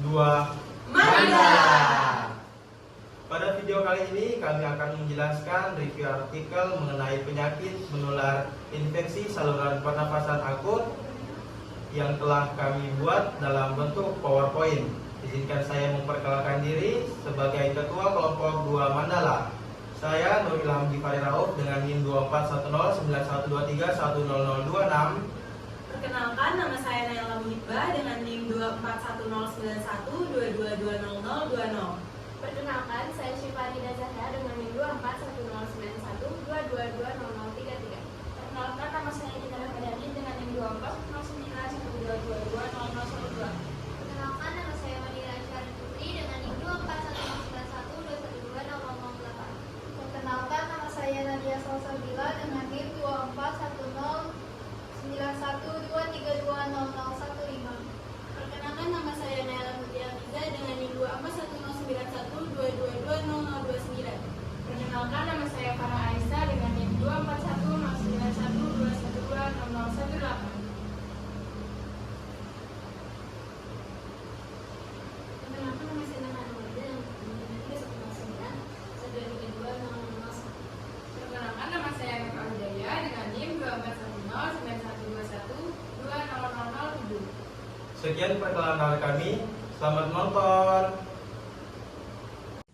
2 Mandala. Pada video kali ini kami akan menjelaskan review artikel mengenai penyakit menular infeksi saluran pernapasan akut yang telah kami buat dalam bentuk PowerPoint. Izinkan saya memperkenalkan diri sebagai Ketua Kelompok 2 Mandala. Saya Nur Ilham Gifari Rauf dengan NIM 24109123100026. Perkenalkan, nama saya Naila Muhibah dengan NIM 24109122200020. Perkenalkan, saya Syifarida Zahra dengan NIM 24109122200033. Perkenalkan, nama saya Gita Rahmadani dengan NIM 240912220012. Perkenalkan, nama saya Manira Aisyah Putri dengan NIM 241091212008. Perkenalkan, nama saya Nadia Salsabila dengan NIM 24109123200015. Perkenalkan, nama saya Naila Mutia Fiza dengan NIM 24109122200029. Perkenalkan, nama saya Farah Aisyah dengan NIM 24109121200018. Perkenalkan, nama saya Nana Nurida dengan NIM 241091222000. Perkenalkan, nama saya Nurul Hidayah dengan NIM 24109121200007. Sekian perkenalan kami. Selamat menonton.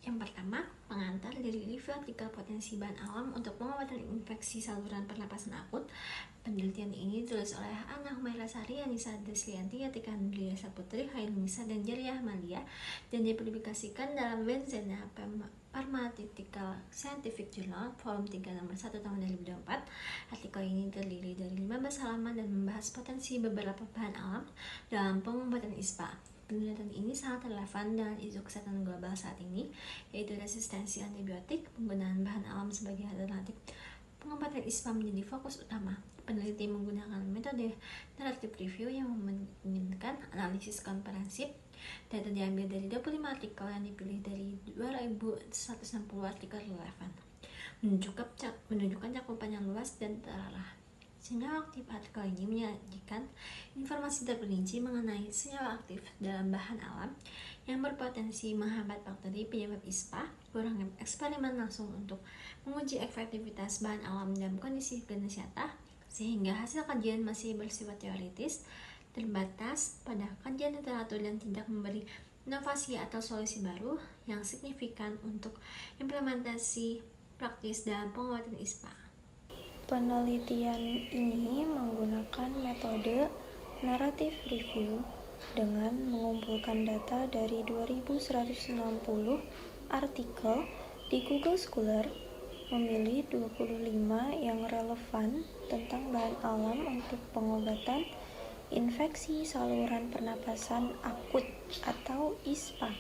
Yang pertama, pengantar dari review artikel potensi bahan alam untuk pengobatan infeksi saluran pernapasan akut. Penelitian ini ditulis oleh Ana Humaira Sari, Anissa Deslianti, Atika Andrea Saputri, Hailunisa, dan Jariah Malia, dan dipublikasikan dalam Benzena Pharmaceutical Scientific Journal volume 3 nomor 1 tahun 2024. Artikel ini terdiri dari 15 halaman dan membahas potensi beberapa bahan alam dalam pengobatan ISPA. Penelitian ini sangat relevan dengan isu kesehatan global saat ini, yaitu resistensi antibiotik. Penggunaan bahan alam sebagai alternatif pengobatan ISPA menjadi fokus utama. Peneliti menggunakan metode narrative review yang memungkinkan analisis komprehensif. Data diambil dari 25 artikel yang dipilih dari 2160 artikel relevan, menunjukkan cakupan yang luas dan terarah. Senyawa aktif artikel ini menyajikan informasi terperinci mengenai senyawa aktif dalam bahan alam yang berpotensi menghambat bakteri penyebab ISPA. Program eksperimen langsung untuk menguji efektivitas bahan alam dalam kondisi klinis nyata, sehingga hasil kajian masih bersifat teoritis, terbatas pada kajian literatur dan tidak memberi inovasi atau solusi baru yang signifikan untuk implementasi praktis dalam pengobatan ISPA. Penelitian ini menggunakan metode narrative review dengan mengumpulkan data dari 2160 artikel di Google Scholar, memilih 25 yang relevan tentang bahan alam untuk pengobatan infeksi saluran pernapasan akut atau ISPA.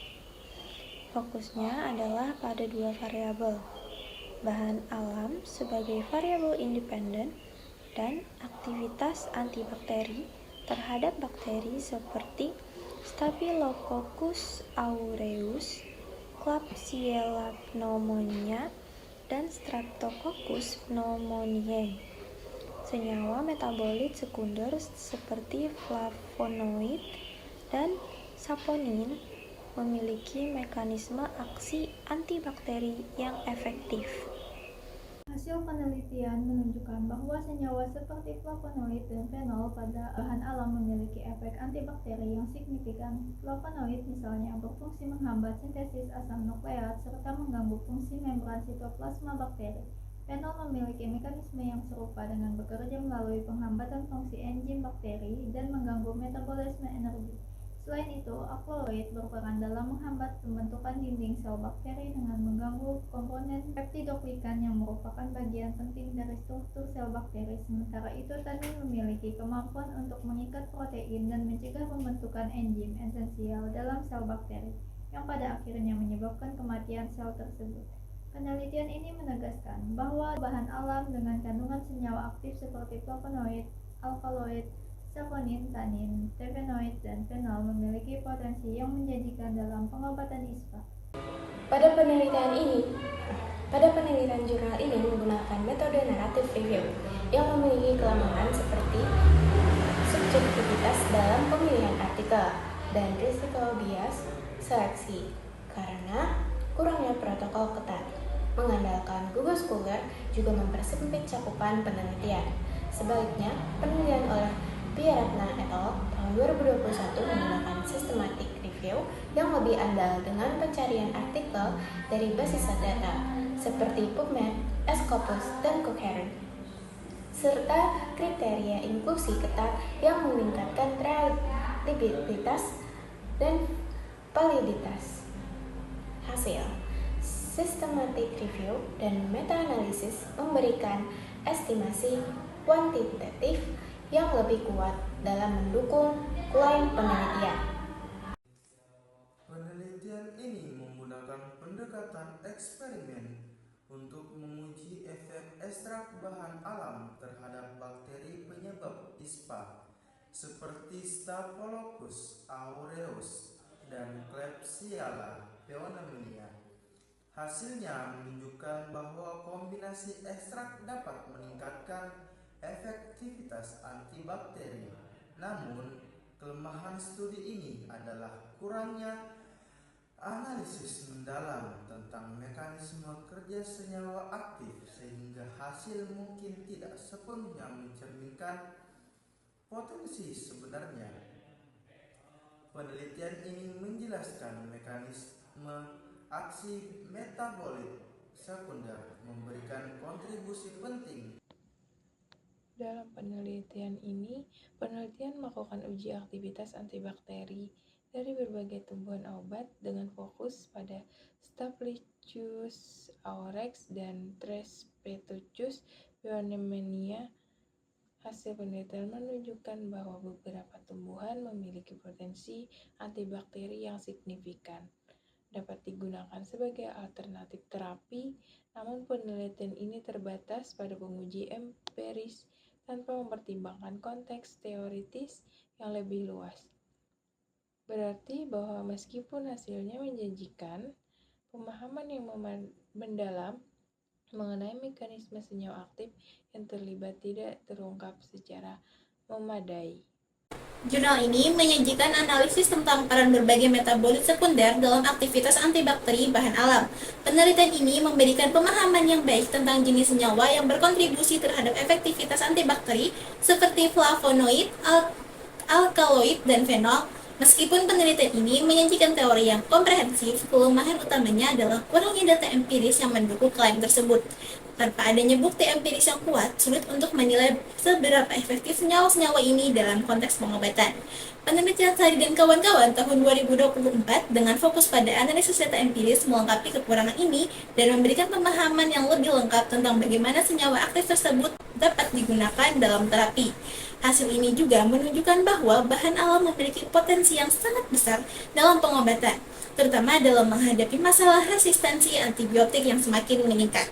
Fokusnya adalah pada dua variabel, bahan alam sebagai variabel independen dan aktivitas antibakteri terhadap bakteri seperti Staphylococcus aureus, Klebsiella pneumonia, dan Streptococcus pneumoniae. Senyawa metabolit sekunder seperti flavonoid dan saponin memiliki mekanisme aksi antibakteri yang efektif. Hasil penelitian menunjukkan bahwa senyawa seperti flavonoid dan fenol pada bahan alam memiliki efek antibakteri yang signifikan. Flavonoid misalnya berfungsi menghambat sintesis asam nukleat serta mengganggu fungsi membran sitoplasma bakteri. Fenol memiliki mekanisme yang serupa dengan bekerja melalui penghambatan fungsi enzim bakteri dan mengganggu metabolisme energi. Selain itu, akloid berperan dalam menghambat pembentukan dinding sel bakteri dengan mengganggu komponen peptidoglikan yang merupakan bagian penting dari struktur sel bakteri. Sementara itu, tanin memiliki kemampuan untuk mengikat protein dan mencegah pembentukan enzim esensial dalam sel bakteri, yang pada akhirnya menyebabkan kematian sel tersebut. Penelitian ini menegaskan bahwa bahan alam dengan kandungan senyawa aktif seperti flavonoid, alkaloid, saponin, tanin, terpenoid, dan fenol memiliki potensi yang menjanjikan dalam pengobatan ISPA. Pada penelitian jurnal ini menggunakan metode narrative review yang memiliki kelemahan seperti subjektivitas dalam pemilihan artikel. dan risiko bias seleksi karena kurangnya protokol ketat. Mengandalkan gugus scholar juga mempersempit cakupan penelitian. Sebaliknya, penelitian oleh Biaratna et al. Tahun 2021 menggunakan systematic review yang lebih andal dengan pencarian artikel dari basis data seperti PubMed, Scopus, dan Cochrane, serta kriteria inklusi ketat yang meningkatkan reliabilitas dan validitas. Hasil systematic review dan meta-analisis memberikan estimasi kuantitatif yang lebih kuat dalam mendukung klaim penelitian. Penelitian ini menggunakan pendekatan eksperimen untuk menguji efek ekstrak bahan alam terhadap bakteri penyebab ISPA seperti Staphylococcus aureus dan Klebsiella pneumoniae. Hasilnya menunjukkan bahwa kombinasi ekstrak dapat meningkatkan efektivitas antibakteri. Namun, kelemahan studi ini adalah kurangnya analisis mendalam tentang mekanisme kerja senyawa aktif sehingga hasil mungkin tidak sepenuhnya mencerminkan potensi sebenarnya. Penelitian ini menjelaskan mekanisme aksi metabolit sekunder memberikan kontribusi penting. Dalam penelitian ini, penelitian melakukan uji aktivitas antibakteri dari berbagai tumbuhan obat dengan fokus pada Staphylococcus aureus dan Streptococcus pneumoniae. Hasil penelitian menunjukkan bahwa beberapa tumbuhan memiliki potensi antibakteri yang signifikan, dapat digunakan sebagai alternatif terapi, namun penelitian ini terbatas pada penguji empiris tanpa mempertimbangkan konteks teoritis yang lebih luas. Berarti bahwa meskipun hasilnya menjanjikan, pemahaman yang mendalam mengenai mekanisme senyawa aktif yang terlibat tidak terungkap secara memadai. Jurnal ini menyajikan analisis tentang peran berbagai metabolit sekunder dalam aktivitas antibakteri bahan alam. Penelitian ini memberikan pemahaman yang baik tentang jenis senyawa yang berkontribusi terhadap efektivitas antibakteri seperti flavonoid, alkaloid, dan fenol. Meskipun penelitian ini menyajikan teori yang komprehensif, kelemahan utamanya adalah kurangnya data empiris yang mendukung klaim tersebut. Tanpa adanya bukti empiris yang kuat, sulit untuk menilai seberapa efektif senyawa-senyawa ini dalam konteks pengobatan. Penelitian Sari dan kawan-kawan tahun 2024 dengan fokus pada analisis data empiris melengkapi kekurangan ini dan memberikan pemahaman yang lebih lengkap tentang bagaimana senyawa aktif tersebut dapat digunakan dalam terapi. Hasil ini juga menunjukkan bahwa bahan alam memiliki potensi yang sangat besar dalam pengobatan, terutama dalam menghadapi masalah resistensi antibiotik yang semakin meningkat.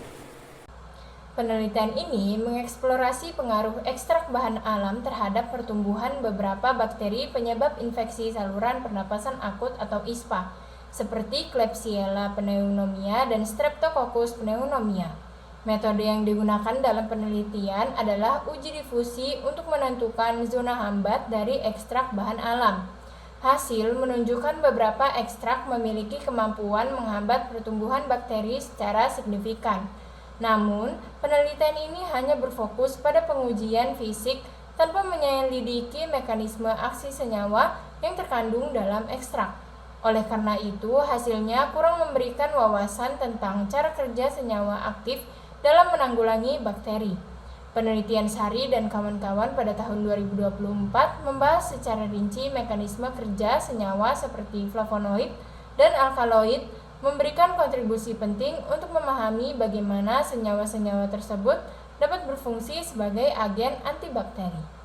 Penelitian ini mengeksplorasi pengaruh ekstrak bahan alam terhadap pertumbuhan beberapa bakteri penyebab infeksi saluran pernapasan akut atau ISPA, seperti Klebsiella pneumoniae dan Streptococcus pneumoniae. Metode yang digunakan dalam penelitian adalah uji difusi untuk menentukan zona hambat dari ekstrak bahan alam. Hasil menunjukkan beberapa ekstrak memiliki kemampuan menghambat pertumbuhan bakteri secara signifikan. Namun, penelitian ini hanya berfokus pada pengujian fisik tanpa menyelidiki mekanisme aksi senyawa yang terkandung dalam ekstrak. Oleh karena itu, hasilnya kurang memberikan wawasan tentang cara kerja senyawa aktif dalam menanggulangi bakteri. Penelitian Sari dan kawan-kawan pada tahun 2024 membahas secara rinci mekanisme kerja senyawa seperti flavonoid dan alkaloid, memberikan kontribusi penting untuk memahami bagaimana senyawa-senyawa tersebut dapat berfungsi sebagai agen antibakteri.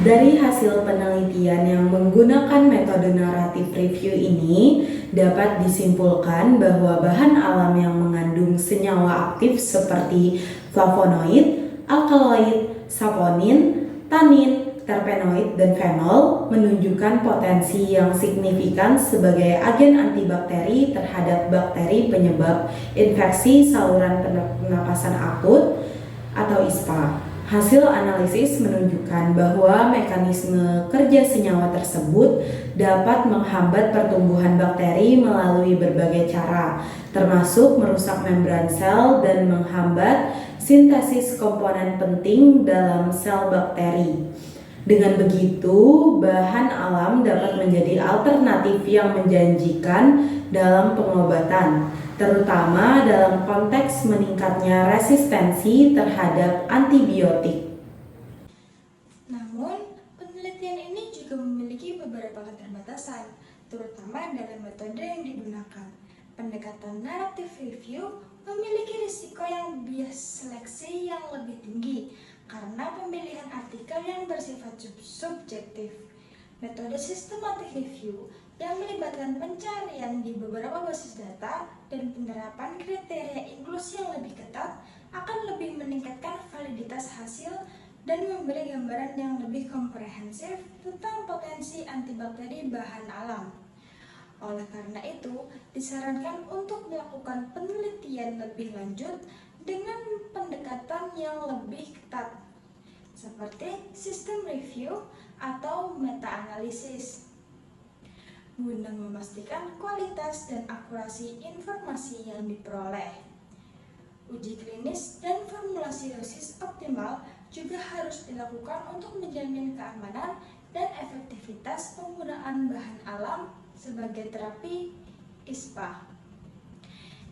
Dari hasil penelitian yang menggunakan metode naratif review ini, dapat disimpulkan bahwa bahan alam yang mengandung senyawa aktif seperti flavonoid, alkaloid, saponin, tanin, terpenoid, dan fenol menunjukkan potensi yang signifikan sebagai agen antibakteri terhadap bakteri penyebab infeksi saluran pernapasan akut atau ISPA. Hasil analisis menunjukkan bahwa mekanisme kerja senyawa tersebut dapat menghambat pertumbuhan bakteri melalui berbagai cara, termasuk merusak membran sel dan menghambat sintesis komponen penting dalam sel bakteri. Dengan begitu, bahan alam dapat menjadi alternatif yang menjanjikan dalam pengobatan, terutama dalam konteks meningkatnya resistensi terhadap antibiotik. Namun, penelitian ini juga memiliki beberapa keterbatasan, terutama dalam metode yang digunakan. Pendekatan narrative review memiliki risiko yang bias seleksi yang lebih tinggi karena pemilihan artikel yang bersifat subjektif. Metode systematic review yang melibatkan pencarian di beberapa basis data dan penerapan kriteria inklusi yang lebih ketat akan lebih meningkatkan validitas hasil dan memberi gambaran yang lebih komprehensif tentang potensi antibakteri bahan alam. Oleh karena itu, disarankan untuk melakukan penelitian lebih lanjut dengan pendekatan yang lebih ketat, seperti sistem review atau meta-analisis, guna memastikan kualitas dan akurasi informasi yang diperoleh. Uji klinis dan formulasi dosis optimal juga harus dilakukan untuk menjamin keamanan dan efektivitas penggunaan bahan alam sebagai terapi ISPA.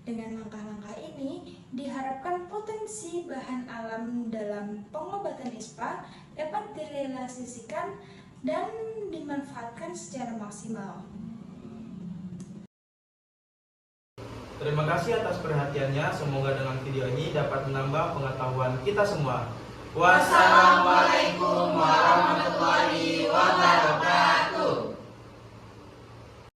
Dengan langkah-langkah ini, diharapkan potensi bahan alam dalam pengobatan ISPA dapat direalisasikan dan dimanfaatkan secara maksimal. Terima kasih atas perhatiannya. Semoga dengan video ini dapat menambah pengetahuan kita semua. Wassalamualaikum warahmatullahi wabarakatuh.